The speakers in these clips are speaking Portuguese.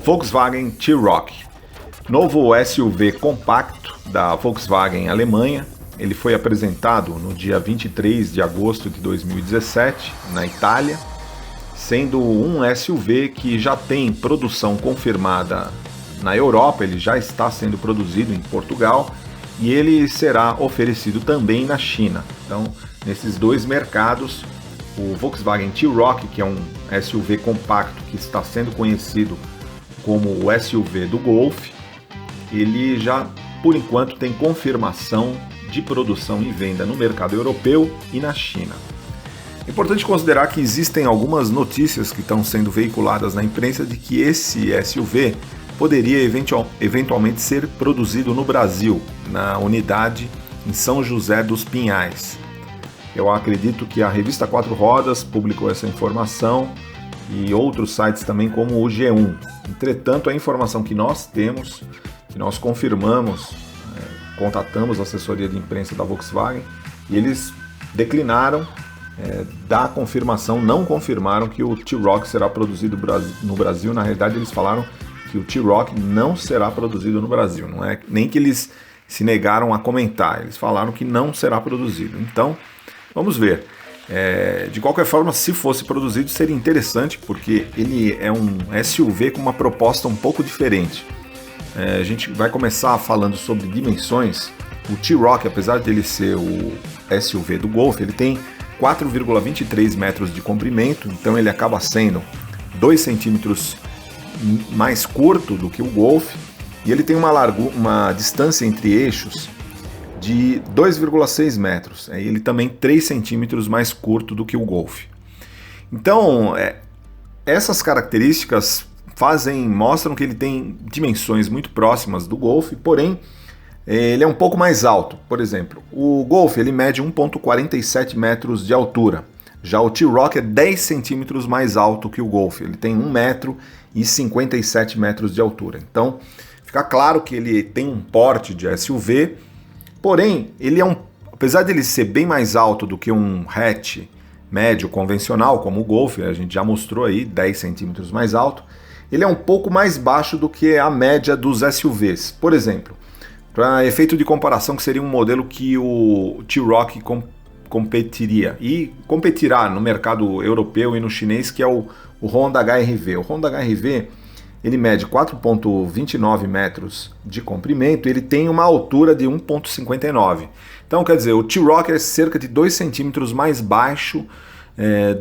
Volkswagen T-Roc, novo SUV compacto da Volkswagen Alemanha. Ele foi apresentado no dia 23 de agosto de 2017 na Itália, sendo um SUV que já tem produção confirmada na Europa. Ele já está sendo produzido em Portugal e ele será oferecido também na China. Então, nesses dois mercados, o Volkswagen T-Roc, que é um SUV compacto que está sendo conhecido como o SUV do Golf, ele já, por enquanto, tem confirmação de produção e venda no mercado europeu e na China. É importante considerar que existem algumas notícias que estão sendo veiculadas na imprensa de que esse SUV poderia eventualmente ser produzido no Brasil, na unidade em São José dos Pinhais. Eu acredito que a revista Quatro Rodas publicou essa informação e outros sites também, como o G1. Entretanto, a informação que nós temos, que nós confirmamos, contatamos a assessoria de imprensa da Volkswagen e eles declinaram da confirmação, não confirmaram que o T-Roc será produzido no Brasil. Na realidade, eles falaram que o T-Roc não será produzido no Brasil. Não é nem que eles se negaram a comentar, eles falaram que não será produzido. Então, vamos ver. De qualquer forma, se fosse produzido, seria interessante, porque ele é um SUV com uma proposta um pouco diferente. A gente vai começar falando sobre dimensões. O T-Roc, apesar de ele ser o SUV do Golf, ele tem 4,23 metros de comprimento, então ele acaba sendo 2 centímetros mais curto do que o Golf, e ele tem uma distância entre eixos de 2,6 metros, ele também 3 centímetros mais curto do que o Golf. Então, essas características mostram que ele tem dimensões muito próximas do Golf, porém ele é um pouco mais alto. Por exemplo, o Golf ele mede 1,47 metros de altura, já o T-Roc é 10 centímetros mais alto que o Golf, ele tem 1,57 metros de altura. Então, fica claro que ele tem um porte de SUV, porém, ele apesar de ele ser bem mais alto do que um hatch médio convencional, como o Golf, a gente já mostrou aí, 10 centímetros mais alto, ele é um pouco mais baixo do que a média dos SUVs. Por exemplo, para efeito de comparação, que seria um modelo que o T-Roc competiria e competirá no mercado europeu e no chinês, que é o Honda HR-V. O Honda HR-V ele mede 4,29 metros de comprimento, ele tem uma altura de 1,59. Então, quer dizer, o T-Roc é cerca de 2 centímetros mais baixo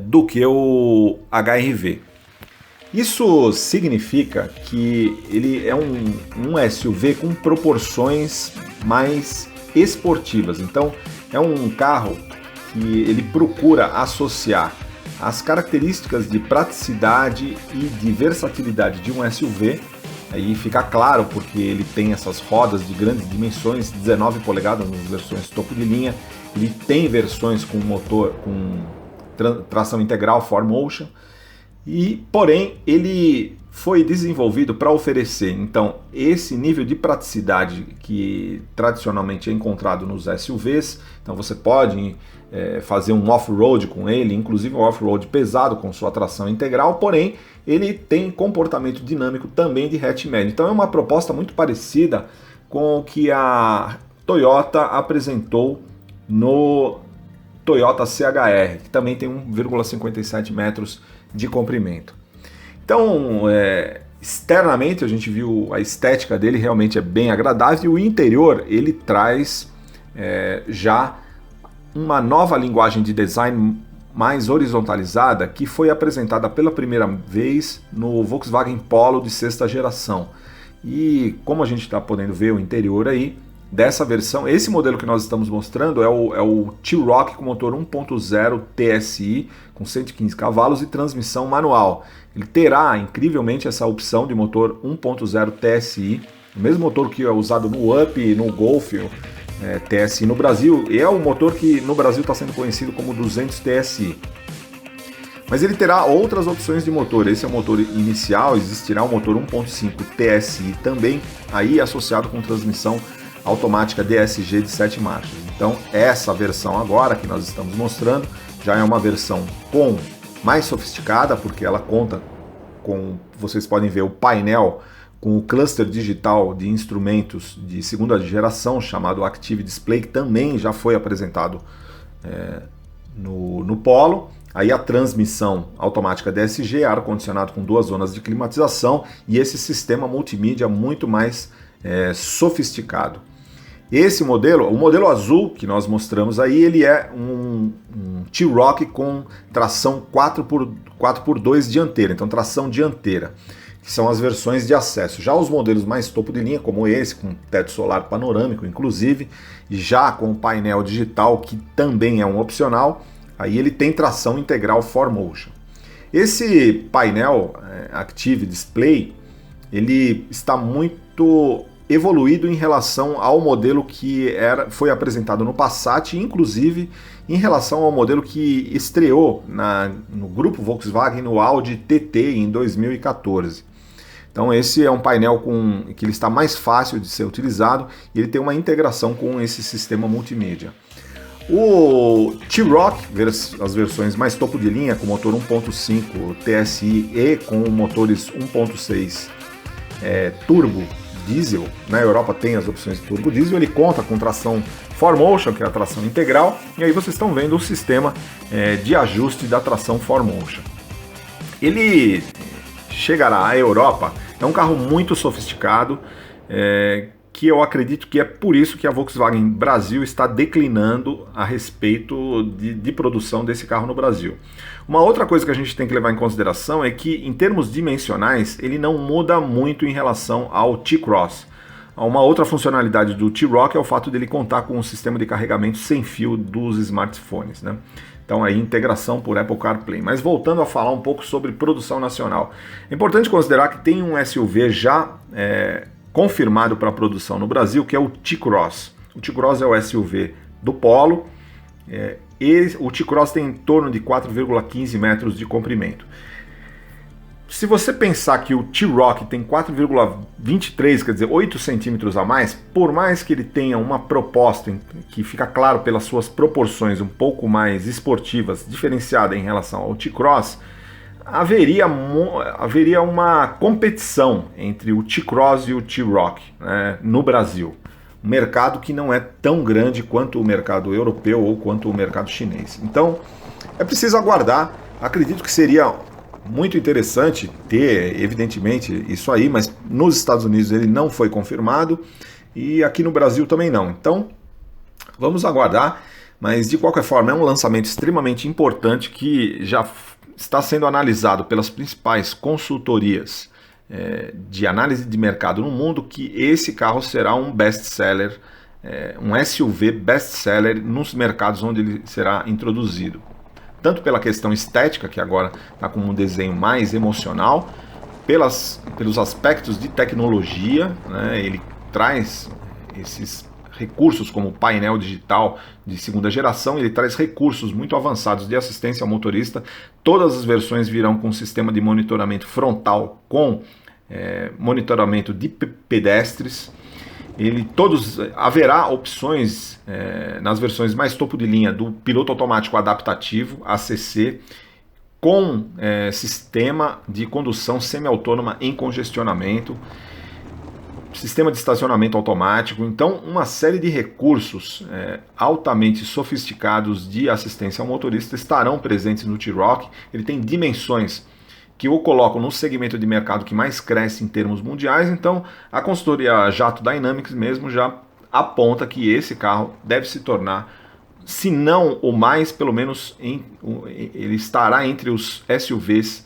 do que o HR-V. Isso significa que ele é um SUV com proporções mais esportivas. Então, é um carro que ele procura associar as características de praticidade e de versatilidade de um SUV. Aí fica claro porque ele tem essas rodas de grandes dimensões, 19 polegadas nas versões topo de linha. Ele tem versões com motor com tração integral 4Motion. Porém, ele foi desenvolvido para oferecer, então, esse nível de praticidade que tradicionalmente é encontrado nos SUVs. Então você pode fazer um off-road com ele, inclusive um off-road pesado com sua tração integral, porém ele tem comportamento dinâmico também de hatch médio. Então é uma proposta muito parecida com o que a Toyota apresentou no Toyota CHR, que também tem 1,57 metros de comprimento. Então, externamente a gente viu a estética dele, realmente é bem agradável, e o interior ele traz já uma nova linguagem de design mais horizontalizada, que foi apresentada pela primeira vez no Volkswagen Polo de sexta geração. E como a gente está podendo ver o interior aí dessa versão, esse modelo que nós estamos mostrando é o T-Roc com motor 1.0 TSI com 115 cavalos e transmissão manual. Ele terá, incrivelmente, essa opção de motor 1.0 TSI, o mesmo motor que é usado no Up e no Golf TSI no Brasil, e é o motor que no Brasil está sendo conhecido como 200 TSI. Mas ele terá outras opções de motor. Esse é o motor inicial, existirá um motor 1.5 TSI também, aí associado com transmissão automática DSG de 7 marchas. Então essa versão agora que nós estamos mostrando já é uma versão mais sofisticada, porque ela conta vocês podem ver o painel com o cluster digital de instrumentos de segunda geração, chamado Active Display, que também já foi apresentado no Polo. Aí a transmissão automática DSG, ar-condicionado com 2 zonas de climatização e esse sistema multimídia muito mais sofisticado. Esse modelo, o modelo azul que nós mostramos aí, ele é um T-Roc com tração 4x2 dianteira, então tração dianteira, que são as versões de acesso. Já os modelos mais topo de linha, como esse, com teto solar panorâmico, inclusive, já com painel digital, que também é um opcional, aí ele tem tração integral 4Motion. Esse painel Active Display, ele está muito evoluído em relação ao modelo que foi apresentado no Passat, inclusive em relação ao modelo que estreou no grupo Volkswagen no Audi TT em 2014. Então esse é um painel que ele está mais fácil de ser utilizado e ele tem uma integração com esse sistema multimídia. O T-Roc, as versões mais topo de linha, com motor 1.5 TSI e com motores 1.6 turbo diesel, na Europa tem as opções de turbo diesel, ele conta com tração 4Motion, que é a tração integral, e aí vocês estão vendo o sistema de ajuste da tração 4Motion. Ele chegará à Europa, é um carro muito sofisticado, que eu acredito que é por isso que a Volkswagen Brasil está declinando a respeito de produção desse carro no Brasil. Uma outra coisa que a gente tem que levar em consideração é que, em termos dimensionais, ele não muda muito em relação ao T-Cross. Uma outra funcionalidade do T-Roc é o fato dele contar com um sistema de carregamento sem fio dos smartphones, né? Então aí integração por Apple CarPlay. Mas voltando a falar um pouco sobre produção nacional, é importante considerar que tem um SUV já confirmado para produção no Brasil, que é o T-Cross. O T-Cross é o SUV do Polo. O T-Cross tem em torno de 4,15 metros de comprimento. Se você pensar que o T-Roc tem 4,23, quer dizer, 8 centímetros a mais, por mais que ele tenha uma proposta que fica claro pelas suas proporções um pouco mais esportivas, diferenciada em relação ao T-Cross, haveria uma competição entre o T-Cross e o T-Roc, né, no Brasil. Um mercado que não é tão grande quanto o mercado europeu ou quanto o mercado chinês. Então, é preciso aguardar. Acredito que seria muito interessante ter, evidentemente, isso aí, mas nos Estados Unidos ele não foi confirmado e aqui no Brasil também não. Então, vamos aguardar, mas de qualquer forma é um lançamento extremamente importante que já está sendo analisado pelas principais consultorias de análise de mercado no mundo, que esse carro será um best-seller, um SUV best-seller nos mercados onde ele será introduzido. Tanto pela questão estética, que agora está com um desenho mais emocional, pelos aspectos de tecnologia, né? Ele traz esses recursos como painel digital de segunda geração, ele traz recursos muito avançados de assistência ao motorista. Todas as versões virão com sistema de monitoramento frontal com monitoramento de pedestres. Haverá opções nas versões mais topo de linha do piloto automático adaptativo, ACC, com sistema de condução semi-autônoma em congestionamento, sistema de estacionamento automático. Então, uma série de recursos altamente sofisticados de assistência ao motorista estarão presentes no T-Roc. Ele tem dimensões que o colocam no segmento de mercado que mais cresce em termos mundiais. Então, a consultoria Jato Dynamics mesmo já aponta que esse carro deve se tornar, se não o mais, pelo menos ele estará entre os SUVs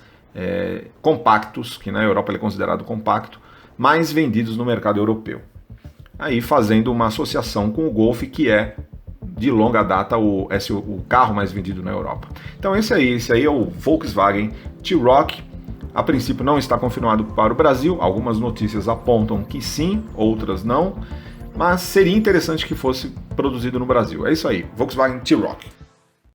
compactos, que na Europa ele é considerado compacto, mais vendidos no mercado europeu. Aí fazendo uma associação com o Golf, que é de longa data o carro mais vendido na Europa. Então esse aí é o Volkswagen T-Roc. A princípio não está confirmado para o Brasil, algumas notícias apontam que sim, outras não, mas seria interessante que fosse produzido no Brasil. É isso aí, Volkswagen T-Roc.